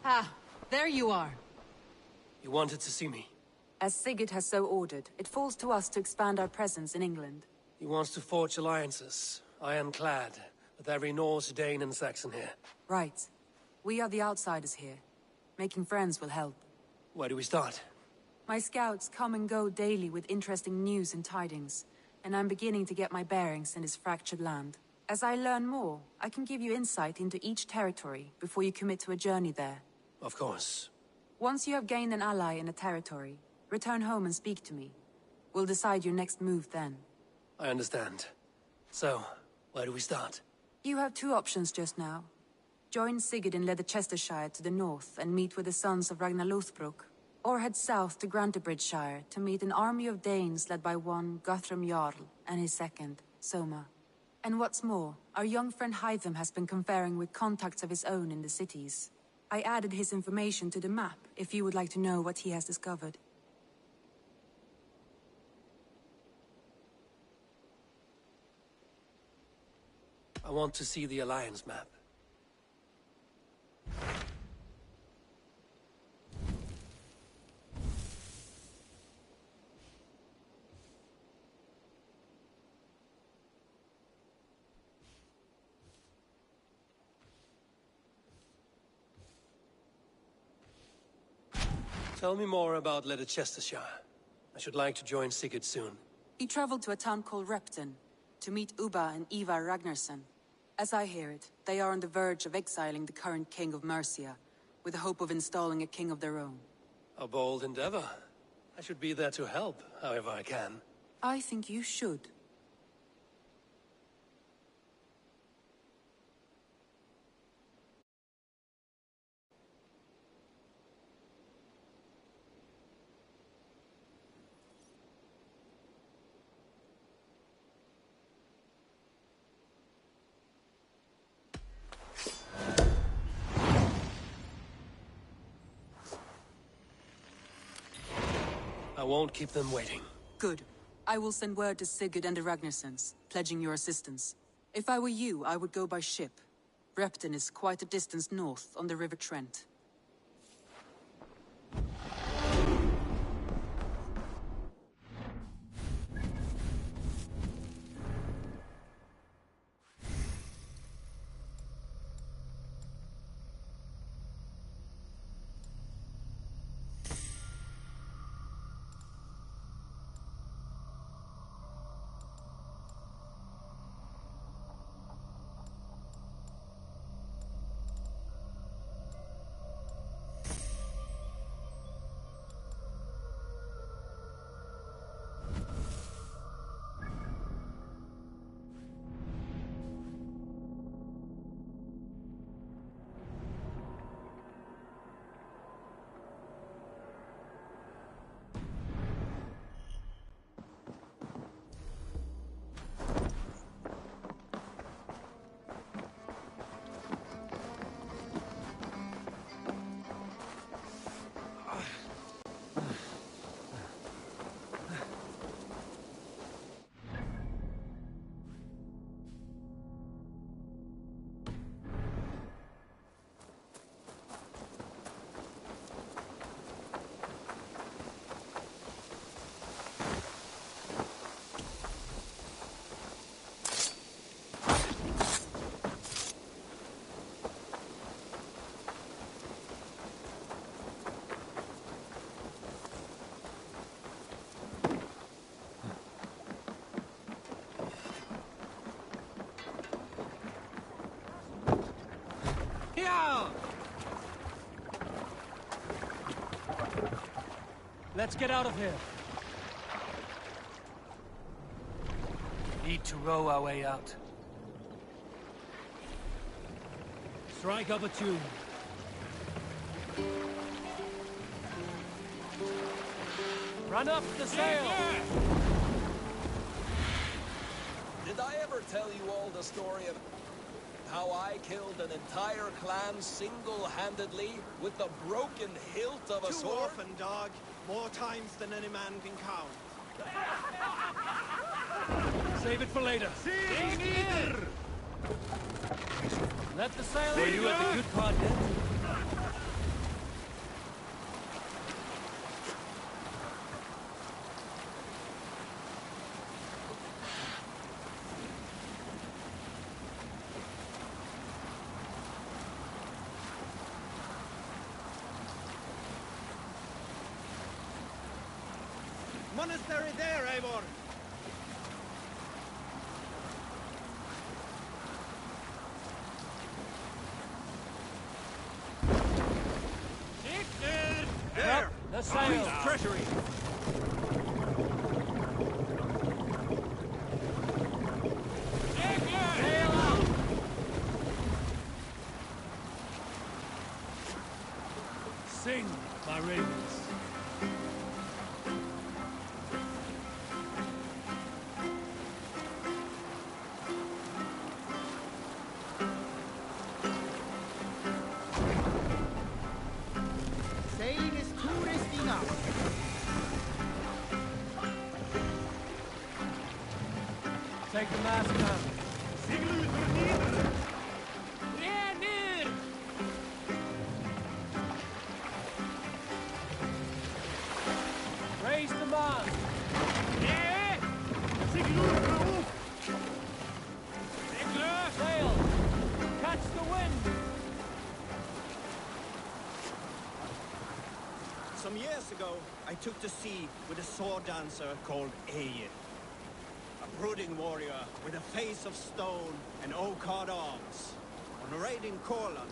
Ah, there you are. You wanted to see me? As Sigurd has so ordered, it falls to us to expand our presence in England. He wants to forge alliances, ironclad, with every Norse, Dane and Saxon here. Right. We are the outsiders here. Making friends will help. Where do we start? My scouts come and go daily with interesting news and tidings, and I'm beginning to get my bearings in this fractured land. As I learn more, I can give you insight into each territory before you commit to a journey there. Of course. Once you have gained an ally in a territory, return home and speak to me. We'll decide your next move then. I understand. So, where do we start? You have two options just now. Join Sigurd in Leicestershire to the north and meet with the sons of Ragnar Lothbrok, or head south to Grantebridgeshire to meet an army of Danes led by one Guthrum Jarl and his second, Soma. And what's more, our young friend Hytham has been conferring with contacts of his own in the cities. I added his information to the map if you would like to know what he has discovered. I want to see the Alliance map. Tell me more about Leicestershire. I should like to join Sigurd soon. He traveled to a town called Repton to meet Ubba and Ivar Ragnarsson. As I hear it, they are on the verge of exiling the current king of Mercia, with the hope of installing a king of their own. A bold endeavor. I should be there to help, however I can. I think you should. I won't keep them waiting. Good. I will send word to Sigurd and the Ragnarssons, pledging your assistance. If I were you, I would go by ship. Repton is quite a distance north on the River Trent. Let's get out of here. Need to row our way out. Strike up a tune. Run up the sail! Did I ever tell you all the story of how I killed an entire clan single-handedly with the broken hilt of a sword? Too often, dog. More times than any man can count. Save it for later. Let the sail Were you at the good part yet? Monastery there, Eivor! There! The sail! Treasury! Sail out! Sing, my ravens. Sailing is too risky now. Take the mast down. Raise the mast. Sail. Catch the wind. Some years ago, I took to sea with a sword dancer called Egil. A brooding warrior with a face of stone and oak-hard arms. On a raid in Courland,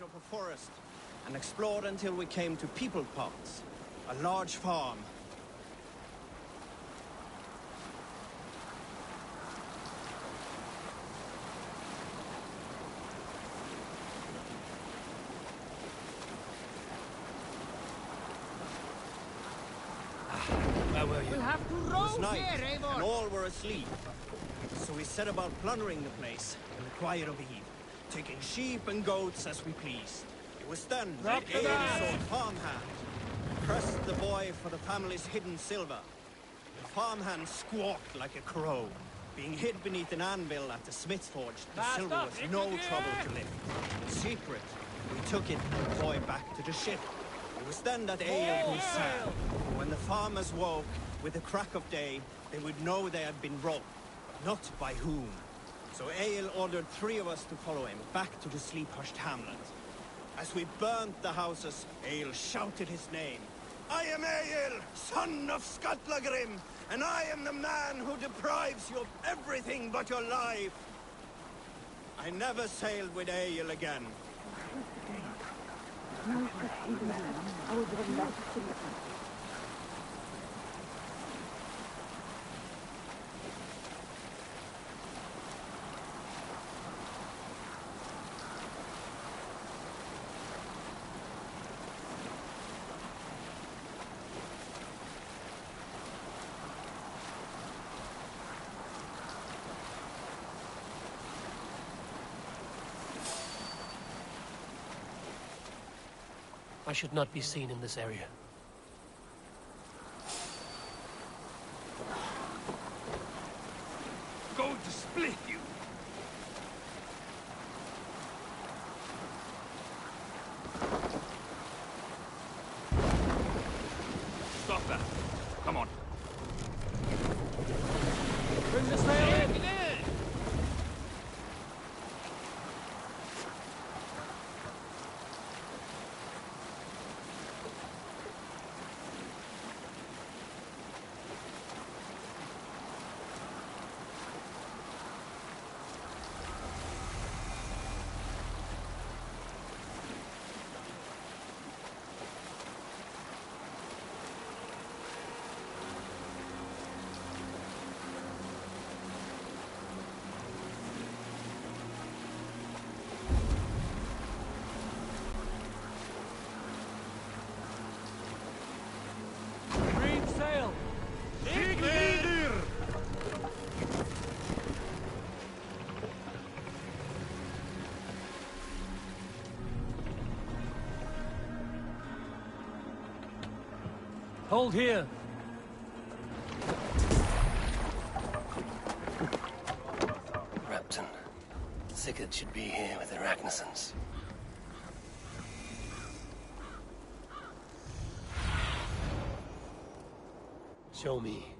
of a forest and explored until we came to People Pots, a large farm. Where were you? We'll have to It row was night, here, and Eivor! all were asleep. So we set about plundering the place in the quiet of eve, taking sheep and goats as we pleased. It was then that Drop the Egil mast! saw a farmhand, pressed the boy for the family's hidden silver. The farmhand squawked like a crow. Being hid beneath an anvil at the smith's forge, the Mast silver up, was no Igor! trouble to lift. In secret, we took it and the boy back to the ship. It was then that Egil grew sad. When the farmers woke, with the crack of day, they would know they had been robbed, but not by whom. So Egil ordered 3 of us to follow him back to the sleep-hushed hamlet. As we burnt the houses, Egil shouted his name. I am Egil, son of Skatlagrim, and I am the man who deprives you of everything but your life. I never sailed with Egil again. I should not be seen in this area. Going to split you! Stop that! Come on! Bring the sail in! Hold here. Repton. Sigurd should be here with the Ragnarsons. Show me.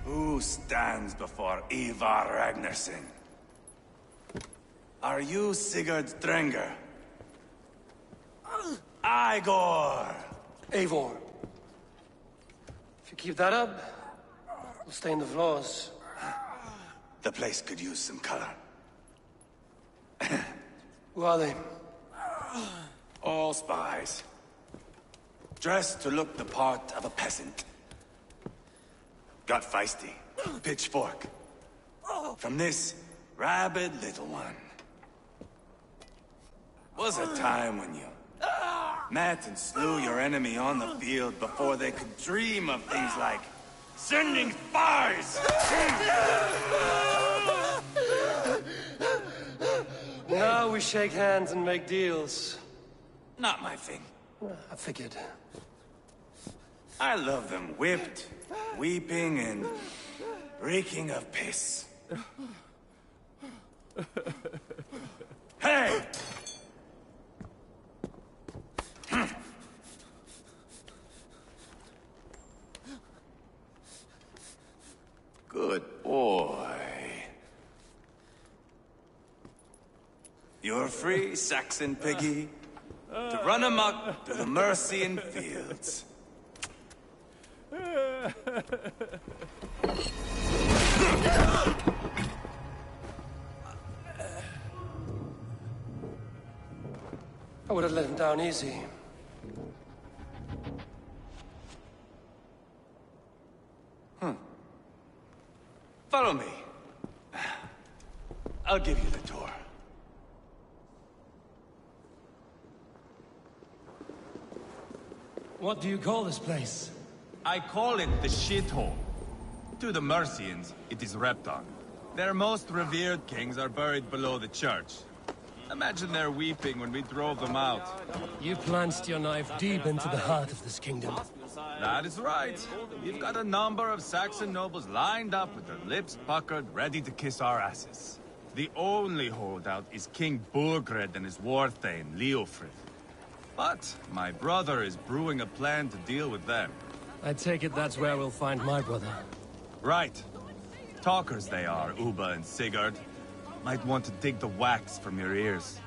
Who stands before Ivar Ragnarsson? Are you Sigurd Drenger? Igor! Eivor. If you keep that up, we'll stain the floors. The place could use some color. Who are they? All spies. Dressed to look the part of a peasant. Got feisty. Pitchfork. From this rabid little one. Was a time when you met and slew your enemy on the field before they could dream of things like sending spies! Now we shake hands and make deals. Not my thing. I figured. I love them whipped, weeping, and reeking of piss. Hey! You're free, Saxon piggy, to run amok through the Mercian fields. I would have let him down easy. Follow me. I'll give you the tour. What do you call this place? I call it the shithole. To the Mercians, it is Repton. Their most revered kings are buried below the church. Imagine their weeping when we drove them out. You plunged your knife deep into the heart of this kingdom. That is right. We've got a number of Saxon nobles lined up with their lips puckered, ready to kiss our asses. The only holdout is King Burgred and his war thane, Leofrid. But my brother is brewing a plan to deal with them. I take it that's where we'll find my brother. Right. Talkers they are, Uba and Sigurd. Might want to dig the wax from your ears.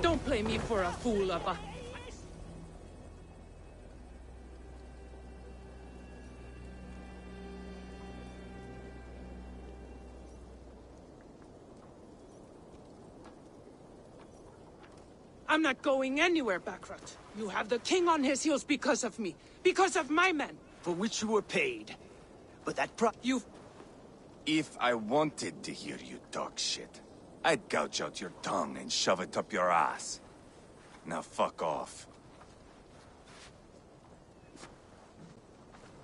Don't play me for a fool, Abba. I'm not going anywhere, Backrot. You have the king on his heels because of me. Because of my men. For which you were paid. But that You... If I wanted to hear you talk shit, I'd gouge out your tongue and shove it up your ass. Now fuck off.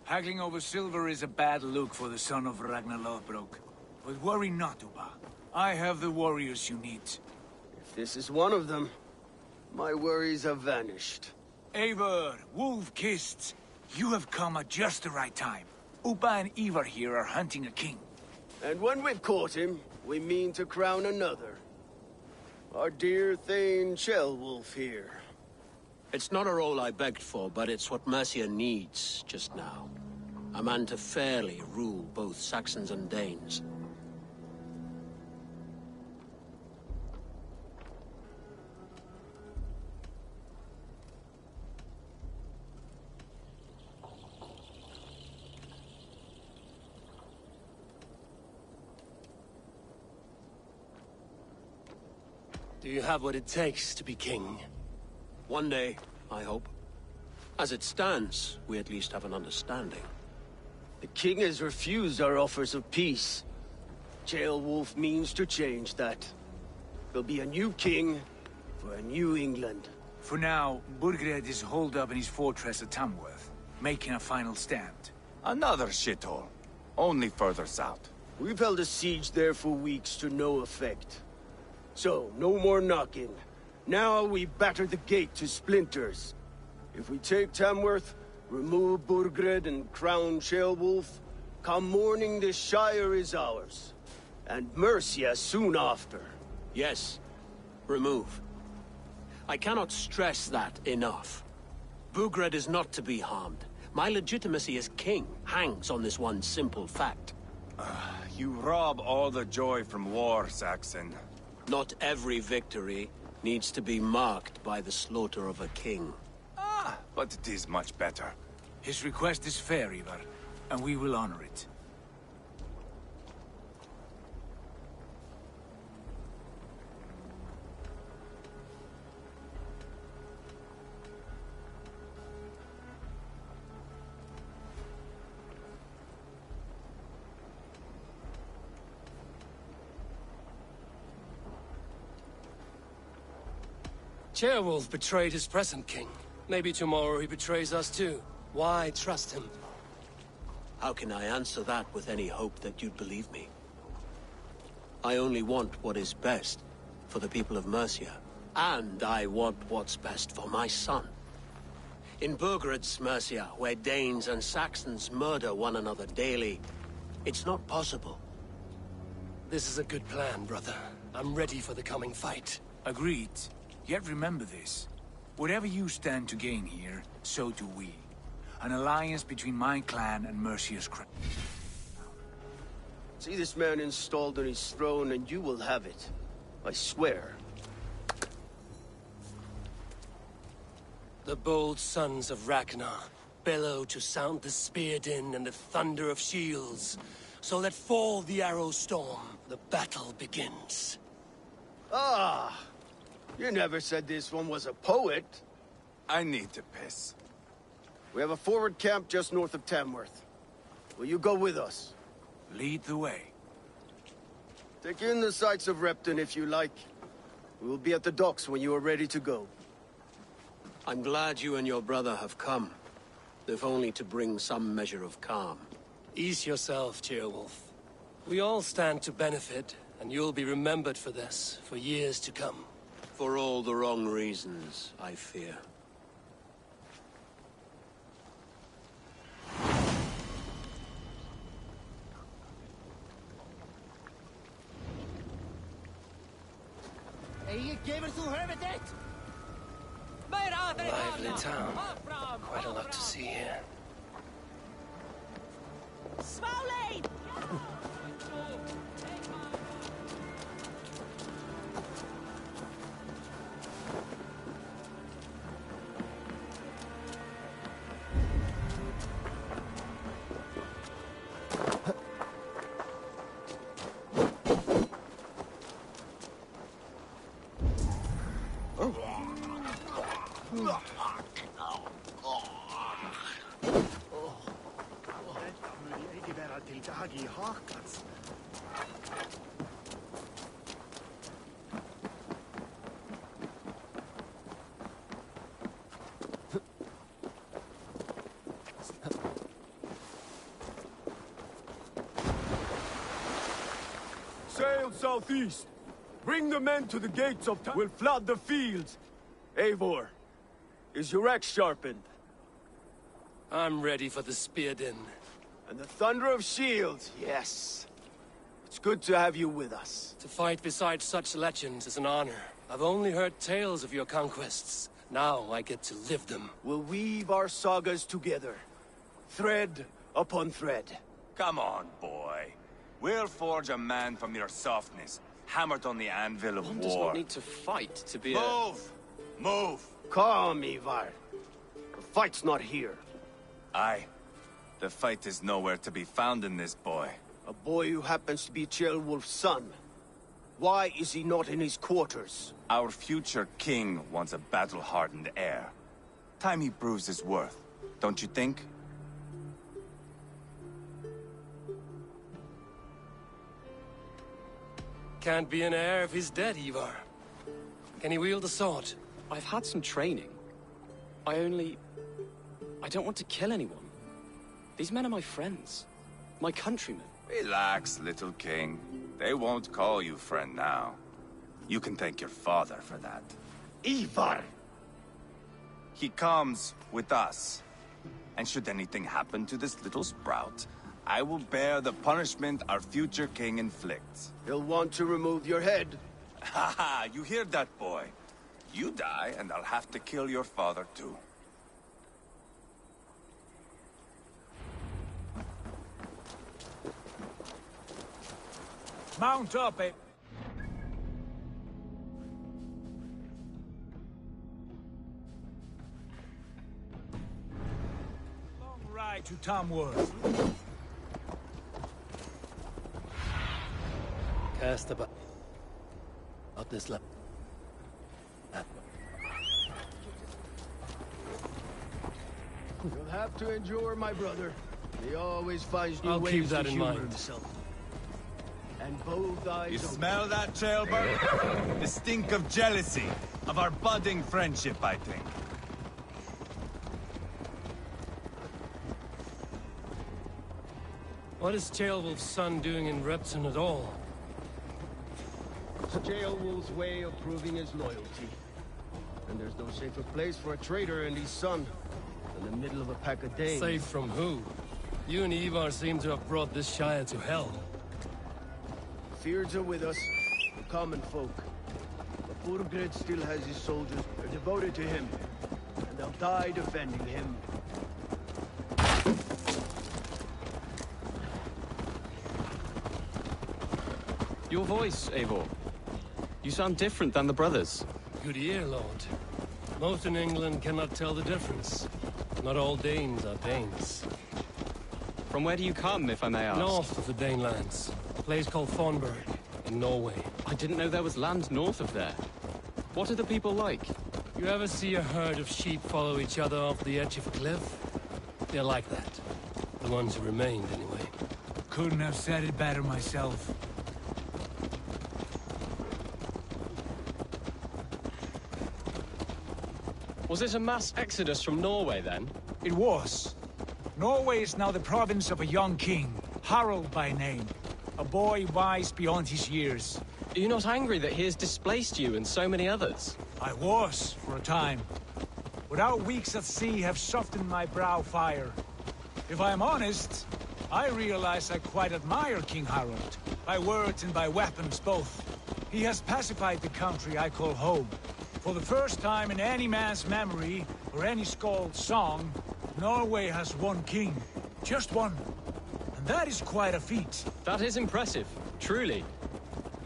Haggling over silver is a bad look for the son of Ragnar Lothbrok. But worry not, Uba. I have the warriors you need. If this is one of them, my worries have vanished. Eivor, Wolf-Kissed, you have come at just the right time. Uba and Ivar here are hunting a king. And when we've caught him, we mean to crown another. Our dear Thane Ceolwulf here. It's not a role I begged for, but it's what Mercia needs just now. A man to fairly rule both Saxons and Danes. Do you have what it takes to be king? One day, I hope. As it stands, we at least have an understanding. The king has refused our offers of peace. Ceolwulf means to change that. There'll be a new king for a new England. For now, Burgred is holed up in his fortress at Tamworth, making a final stand. Another shithole. Only further south. We've held a siege there for weeks to no effect. So, no more knocking. Now we batter the gate to splinters. If we take Tamworth, remove Burgred and crown Ceolwulf, come morning the Shire is ours. And Mercia soon after. Yes, remove. I cannot stress that enough. Burgred is not to be harmed. My legitimacy as king hangs on this one simple fact. You rob all the joy from war, Saxon. Not every victory needs to be marked by the slaughter of a king. But it is much better. His request is fair, Ivar, and we will honor it. Ceolwulf betrayed his present king. Maybe tomorrow he betrays us too. Why trust him? How can I answer that with any hope that you'd believe me? I only want what is best for the people of Mercia. And I want what's best for my son. In Burgred's Mercia, where Danes and Saxons murder one another daily, it's not possible. This is a good plan, brother. I'm ready for the coming fight. Agreed. Yet remember this. Whatever you stand to gain here, so do we. An alliance between my clan and Mercia's crown. See this man installed on his throne and you will have it. I swear. The bold sons of Ragnar bellow to sound the spear din and the thunder of shields. So let fall the arrow storm. The battle begins. Ah! You never said this one was a poet. I need to piss. We have a forward camp just north of Tamworth. Will you go with us? Lead the way. Take in the sights of Repton if you like. We will be at the docks when you are ready to go. I'm glad you and your brother have come, if only to bring some measure of calm. Ease yourself, Ceolwulf. We all stand to benefit, and you'll be remembered for this, for years to come. For all the wrong reasons, I fear. Lively town. Quite a lot to see here. Sail southeast. Bring the men to the gates of town. We'll flood the fields. Eivor, is your axe sharpened? I'm ready for the spear din. And the thunder of shields, yes. It's good to have you with us. To fight beside such legends is an honor. I've only heard tales of your conquests. Now I get to live them. We'll weave our sagas together. Thread upon thread. Come on, boy. We'll forge a man from your softness, hammered on the anvil of One war. does not need to fight to be Move! Move! Calm, Ivar. The fight's not here. Aye. The fight is nowhere to be found in this boy. A boy who happens to be Ceolwulf's son. Why is he not in his quarters? Our future king wants a battle-hardened heir. Time he proves his worth, don't you think? Can't be an heir if he's dead, Ivar. Can he wield a sword? I've had some training. I don't want to kill anyone. These men are my friends. My countrymen. Relax, little king. They won't call you friend now. You can thank your father for that. Ivar! He comes with us. And should anything happen to this little sprout, I will bear the punishment our future king inflicts. He'll want to remove your head. Ha ha! You hear that, boy? You die, and I'll have to kill your father, too. Mount up, eh? Long ride to Tamworth. Cast about this level. You'll have to endure, my brother. He always finds new I'll ways keep that to in humor mind. himself. And both eyes You open. smell that, Ceolbert? The stink of jealousy, of our budding friendship, I think. What is Ceolwulf's son doing in Repton at all? It's Ceolwulf's way of proving his loyalty. And there's no safer place for a traitor and his son than the middle of a pack of Danes. Safe from who? You and Ivar seem to have brought this Shire to hell. Fears are with us, the common folk. But Burgred still has his soldiers. They're devoted to him. And they'll die defending him. Your voice, Eivor. You sound different than the brothers. Good ear, Lord. Most in England cannot tell the difference. Not all Danes are Danes. From where do you come, if I may ask? North of the Danelands. A place called Thornburg, in Norway. I didn't know there was land north of there. What are the people like? You ever see a herd of sheep follow each other off the edge of a cliff? They're like that. The ones who remained, anyway. Couldn't have said it better myself. Was it a mass exodus from Norway, then? It was. Norway is now the province of a young king, Harald by name. A boy wise beyond his years. Are you not angry that he has displaced you and so many others? I was, for a time. But our weeks at sea have softened my brow fire. If I am honest, I realize I quite admire King Harald. By words and by weapons, both. He has pacified the country I call home. For the first time in any man's memory, or any skald's song, Norway has one king. Just one. And that is quite a feat. That is impressive, truly.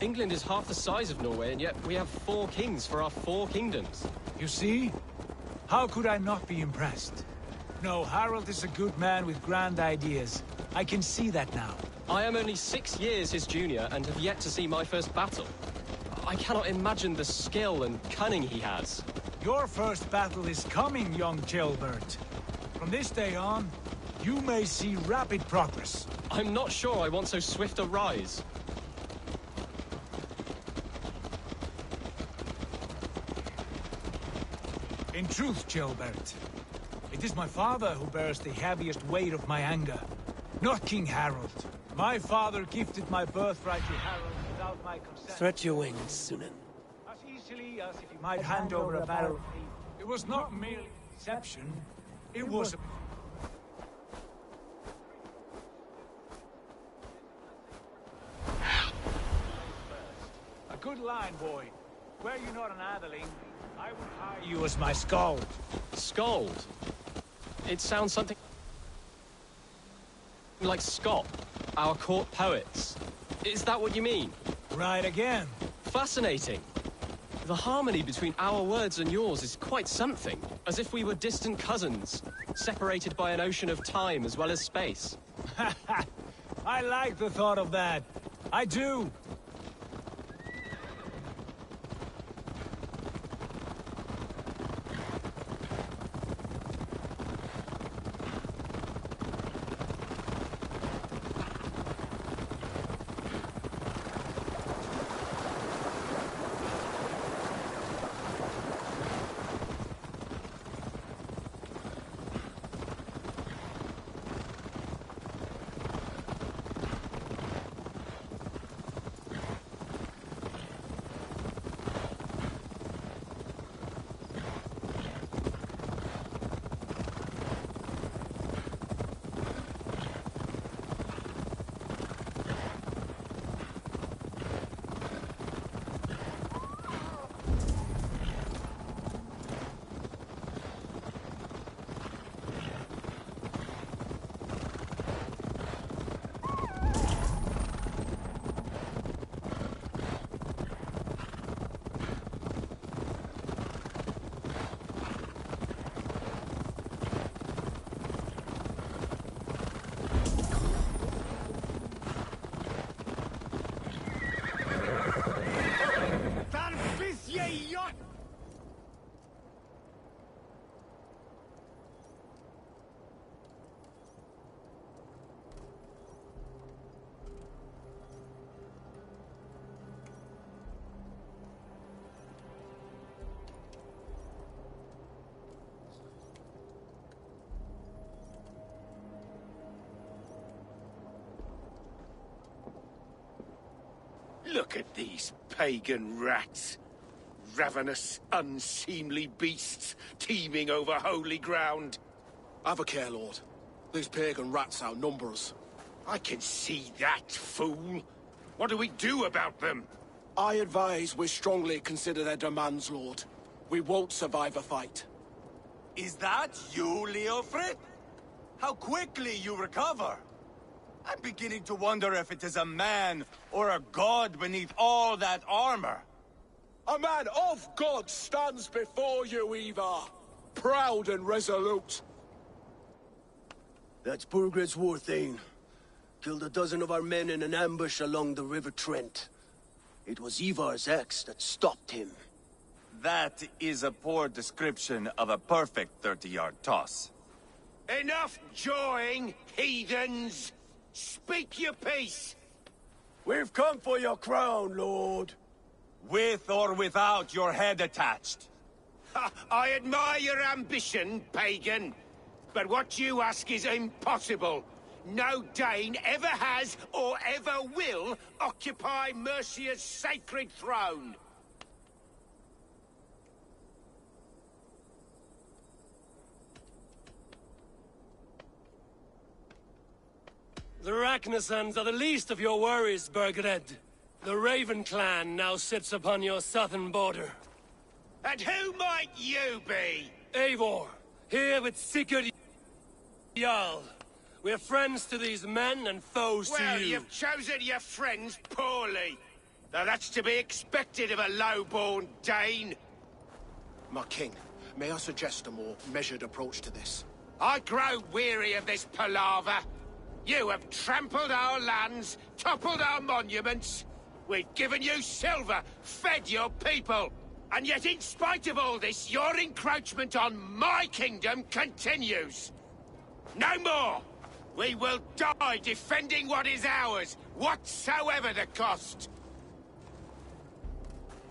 England is half the size of Norway, and yet we have 4 kings for our 4 kingdoms. You see? How could I not be impressed? No, Harald is a good man with grand ideas. I can see that now. I am only 6 years his junior, and have yet to see my first battle. I cannot imagine the skill and cunning he has. Your first battle is coming, young Kjellbert. From this day on, you may see rapid progress. I'm not sure I want so swift a rise. In truth, Kjellbert, it is my father who bears the heaviest weight of my anger, not King Harald. My father gifted my birthright to Harald without my consent. Stretch your wings, Sunan. As easily as if he might hand over a battlefield. It was not merely deception, it was a good line, boy. Were you not an atheling, I would hire you as my skald. Skald? It sounds something like Scott, our court poets. Is that what you mean? Right again. Fascinating. The harmony between our words and yours is quite something. As if we were distant cousins, separated by an ocean of time as well as space. I like the thought of that. I do. Look at these pagan rats. Ravenous, unseemly beasts teeming over holy ground. Have a care, Lord. These pagan rats outnumber us. I can see that, fool. What do we do about them? I advise we strongly consider their demands, Lord. We won't survive a fight. Is that you, Leofrid? How quickly you recover! I'm beginning to wonder if it is a man or a god beneath all that armor. A man of God stands before you, Eva. Proud and resolute. That's Burgred's Warthane. Killed a dozen of our men in an ambush along the River Trent. It was Ivar's axe that stopped him. That is a poor description of a perfect 30-yard toss. Enough jawing, heathens! Speak your piece! We've come for your crown, Lord. With or without your head attached. Ha, I admire your ambition, pagan. But what you ask is impossible. No Dane ever has or ever will occupy Mercia's sacred throne. The Ragnarsons are the least of your worries, Burgred. The Raven clan now sits upon your southern border. And who might you be? Eivor, here with Sigurd Jarl. We're friends to these men and foes to you. Well, you've chosen your friends poorly. Now that's to be expected of a low-born Dane. My king, may I suggest a more measured approach to this? I grow weary of this palaver. You have trampled our lands, toppled our monuments. We've given you silver, fed your people. And yet in spite of all this, your encroachment on my kingdom continues. No more! We will die defending what is ours, whatsoever the cost.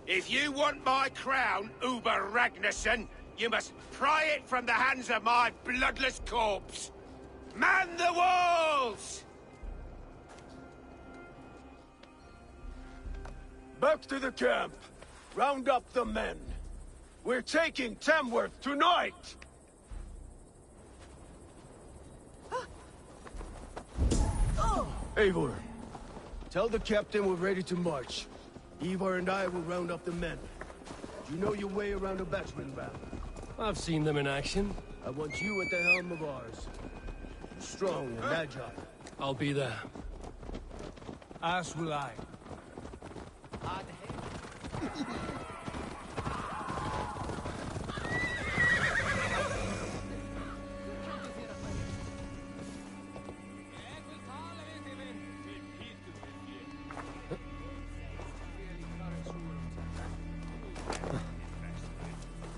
If you want my crown, Uber Ragnarsson, you must pry it from the hands of my bloodless corpse. Man the walls! Back to the camp. Round up the men. We're taking Tamworth tonight! Eivor, tell the captain we're ready to march. Ivar and I will round up the men. Do you know your way around a batsman round? I've seen them in action. I want you at the helm of ours. Strong and agile. I'll be there. As will I.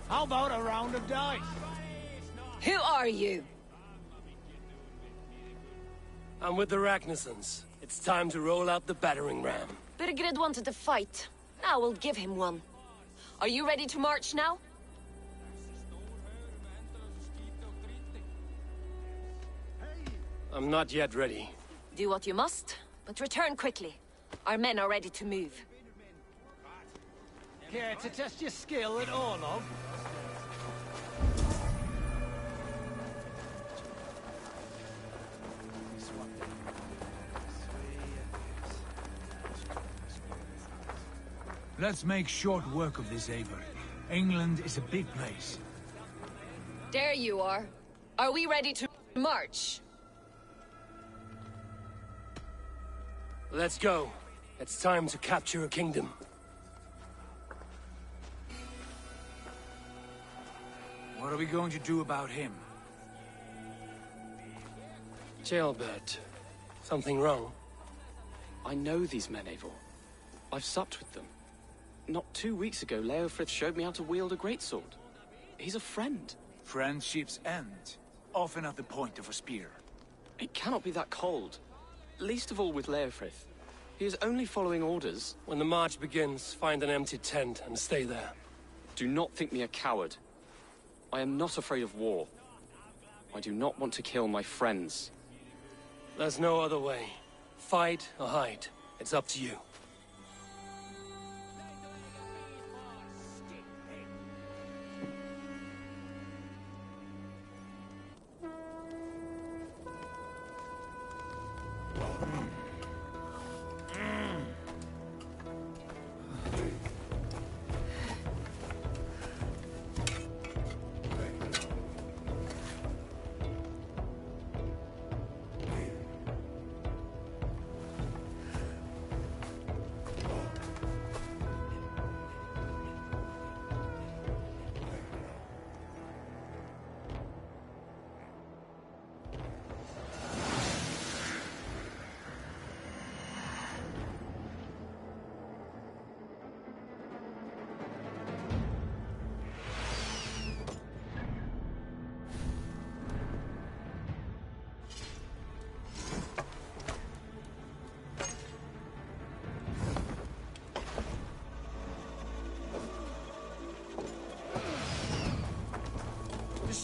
How about a round of dice? Who are you? I'm with the Ragnarsons. It's time to roll out the battering ram. Burgred wanted to fight. Now we'll give him one. Are you ready to march now? I'm not yet ready. Do what you must, but return quickly. Our men are ready to move. Care to test your skill at Orlog? Let's make short work of this, Eivor. England is a big place. There you are. Are we ready to march? Let's go. It's time to capture a kingdom. What are we going to do about him? Jailbird. Something wrong? I know these men, Eivor. I've supped with them. Not 2 weeks ago, Leofrith showed me how to wield a greatsword. He's a friend. Friendships end, often at the point of a spear. It cannot be that cold. Least of all with Leofrith. He is only following orders. When the march begins, find an empty tent and stay there. Do not think me a coward. I am not afraid of war. I do not want to kill my friends. There's no other way. Fight or hide. It's up to you.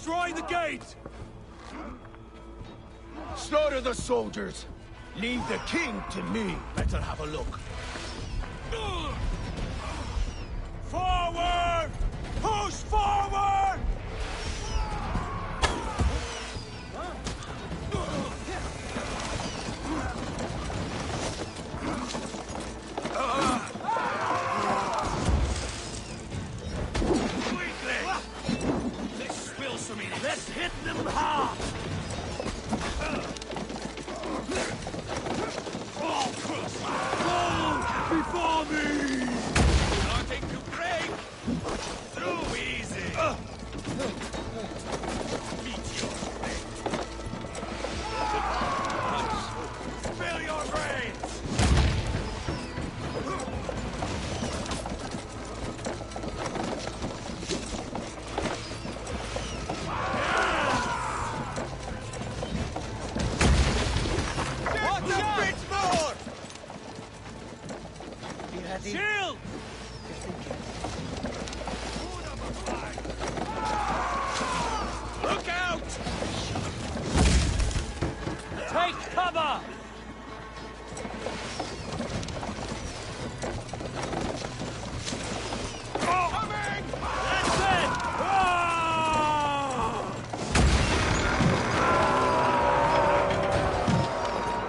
Destroy the gate! Slaughter the soldiers! Leave the king to me! Better have a look. Forward! Push forward! Let's hit them hard! Before me! Nothing to break! Too easy! Meet your fate! Spill your brains! Shield! Look out! Take cover! Coming! That's it!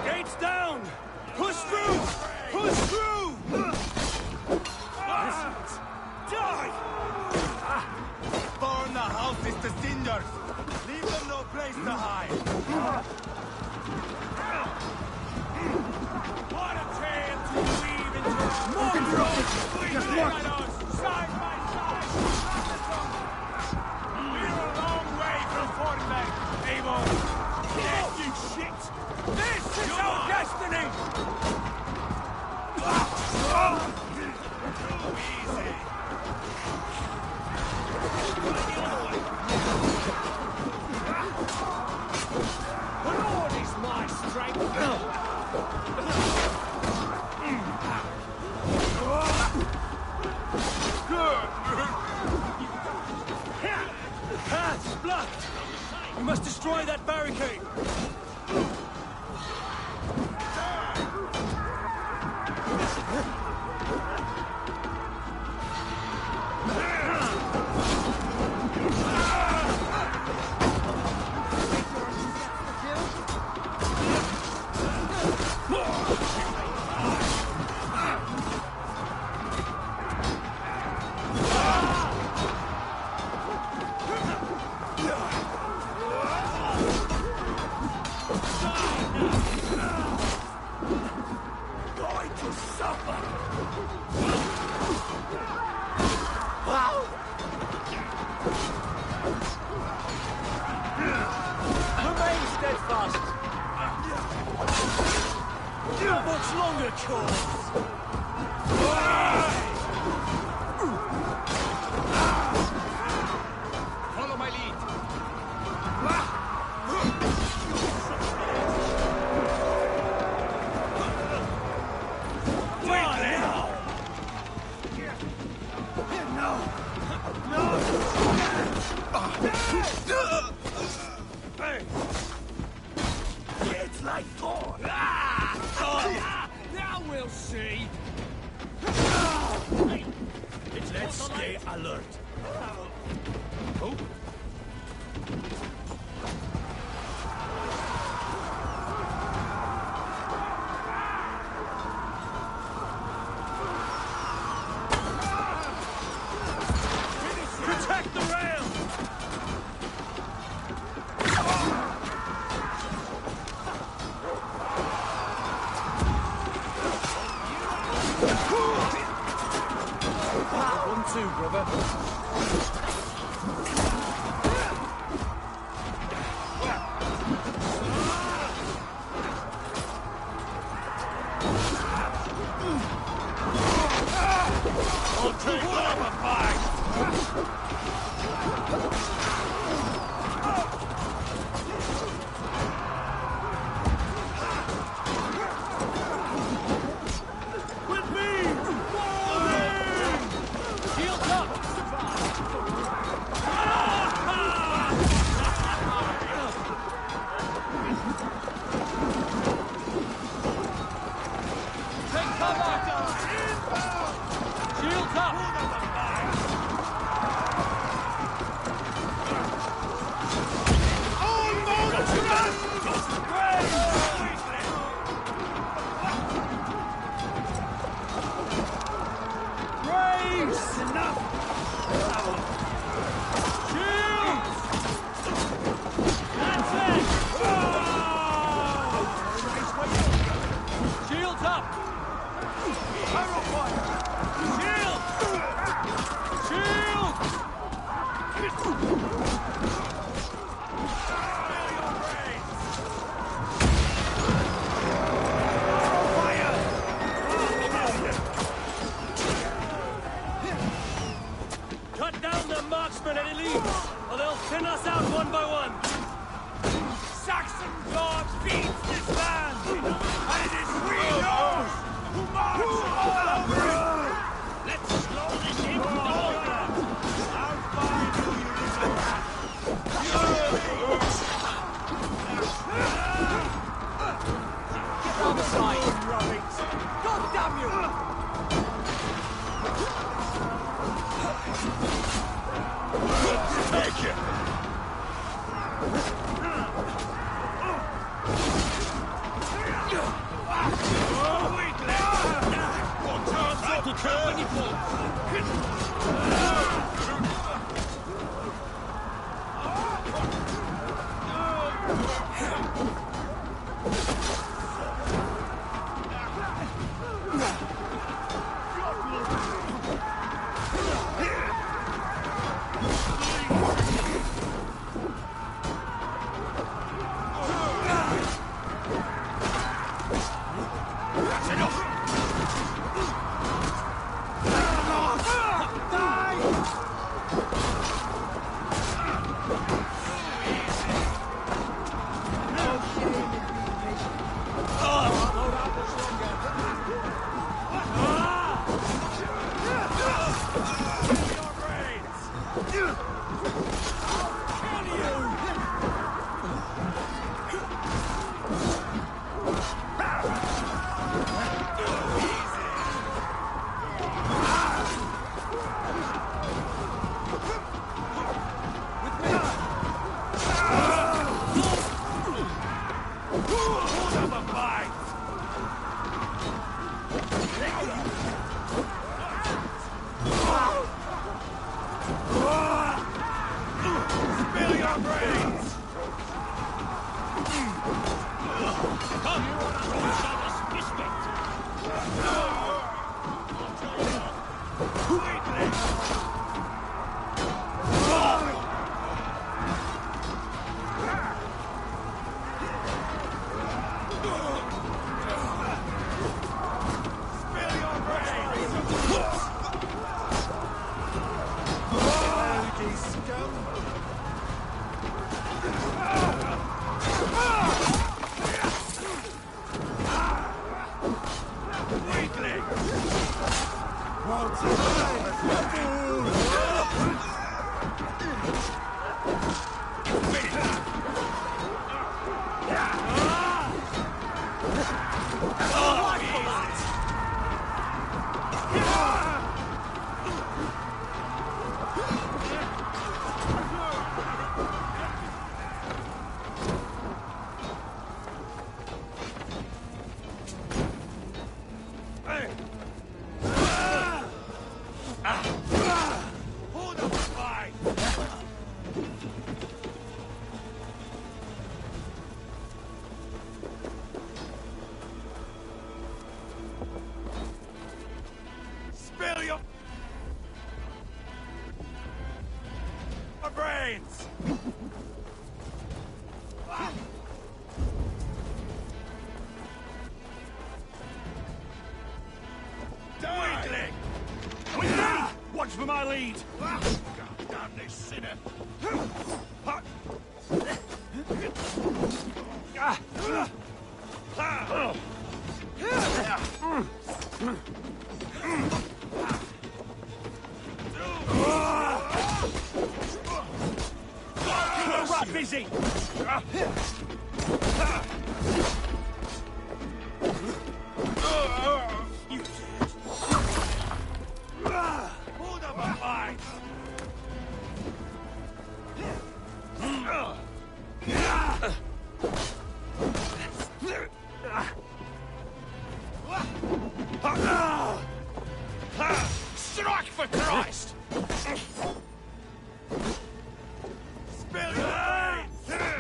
Gates down! Push through! Push through! Die! Burn the houses to cinders! Leave them no place to hide! What a tale to weave into more Just look! side by side! We're a long way from Fortnite, Abel! Dead, you shit! This is our destiny! Too easy! The Lord is my strength! Path's blocked! We must destroy that barricade! Remain steadfast! Much longer course! Follow my lead! It's like Thor! Now we'll see! Let's stay alert. Oh. Protect the rail! Too, brother. I'll take off a fight! With me! Shields up! Cut down the marksmen and elites, or they'll thin us out one by one. Saxon God feeds this land! And it is we those who march all over it! Let's slow this in order! How far do you listen? Get round the side, Robbins! God damn you! Take it! brains! Weakling! With me! Watch for my lead! God damn this sinner! Right, busy! You did. right! Strike for Christ! Spill your veins!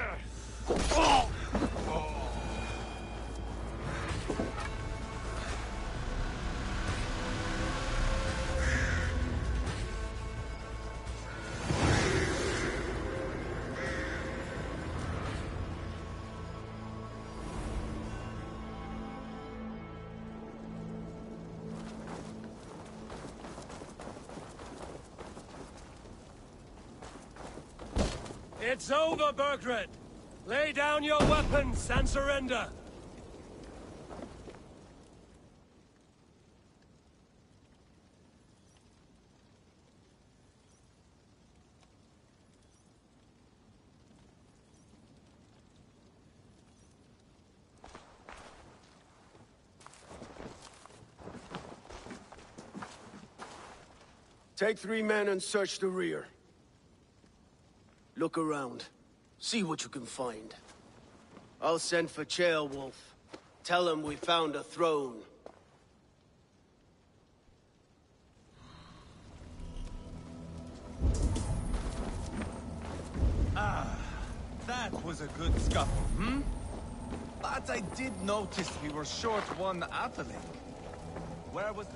It's over, Burgred! Lay down your weapons and surrender! Take 3 men and search the rear. Look around. See what you can find. I'll send for Ceolwulf. Tell him we found a throne. That was a good scuffle, hmm? But I did notice we were short one atheling. Where was...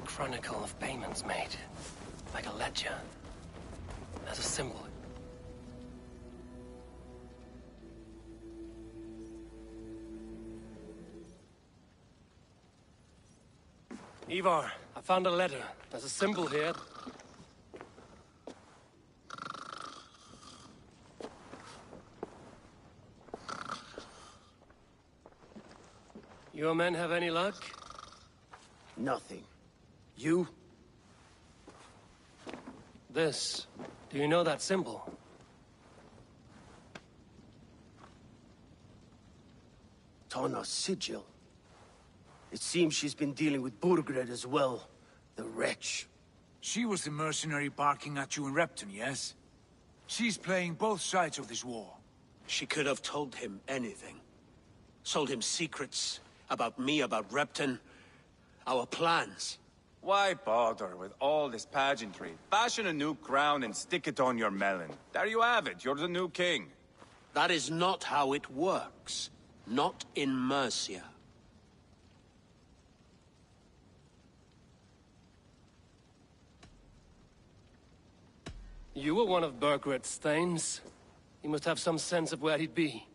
Chronicle of payments made. Like a ledger. As a symbol. Ivar, I found a letter. There's a symbol here. Your men have any luck? Nothing. You? This. Do you know that symbol? Tana's sigil. It seems she's been dealing with Burgred as well. The wretch. She was the mercenary barking at you in Repton, yes? She's playing both sides of this war. She could have told him anything. Sold him secrets about me, about Repton, our plans. Why bother with all this pageantry? Fashion a new crown and stick it on your melon. There you have it, you're the new king. That is not how it works. Not in Mercia. You were one of Burgred's thanes. He must have some sense of where he'd be.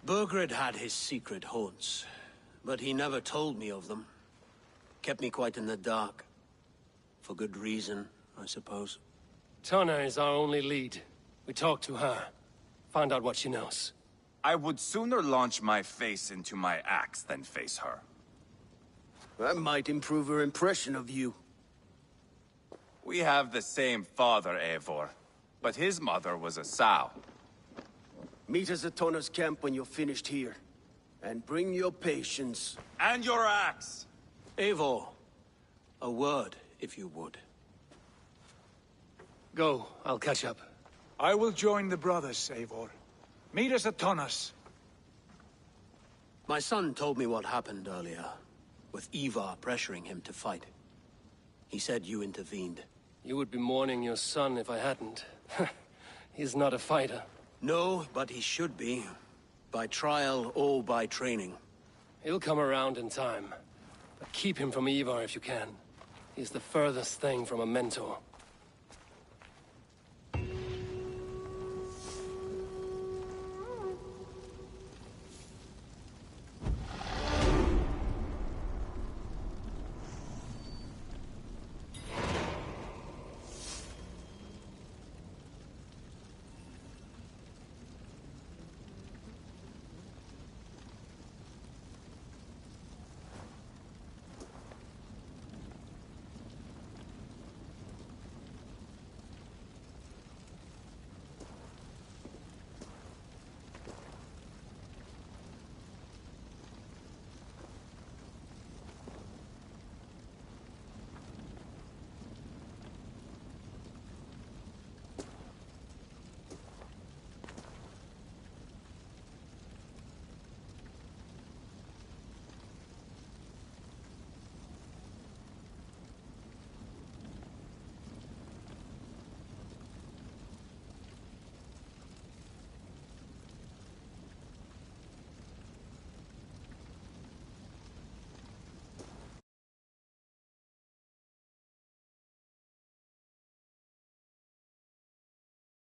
Burgred had his secret haunts, but he never told me of them. Kept me quite in the dark. For good reason, I suppose. Tana is our only lead. We talk to her. Find out what she knows. I would sooner launch my face into my axe than face her. That might improve her impression of you. We have the same father, Eivor. But his mother was a sow. Meet us at Tana's camp when you're finished here. And bring your patience. And your axe! Eivor, a word, if you would. Go, I'll catch up. I will join the brothers, Eivor. Meet us at Tana's. My son told me what happened earlier, with Ivar pressuring him to fight. He said you intervened. You would be mourning your son if I hadn't. He's not a fighter. No, but he should be. By trial or by training. He'll come around in time. But keep him from Ivar if you can. He's the furthest thing from a mentor.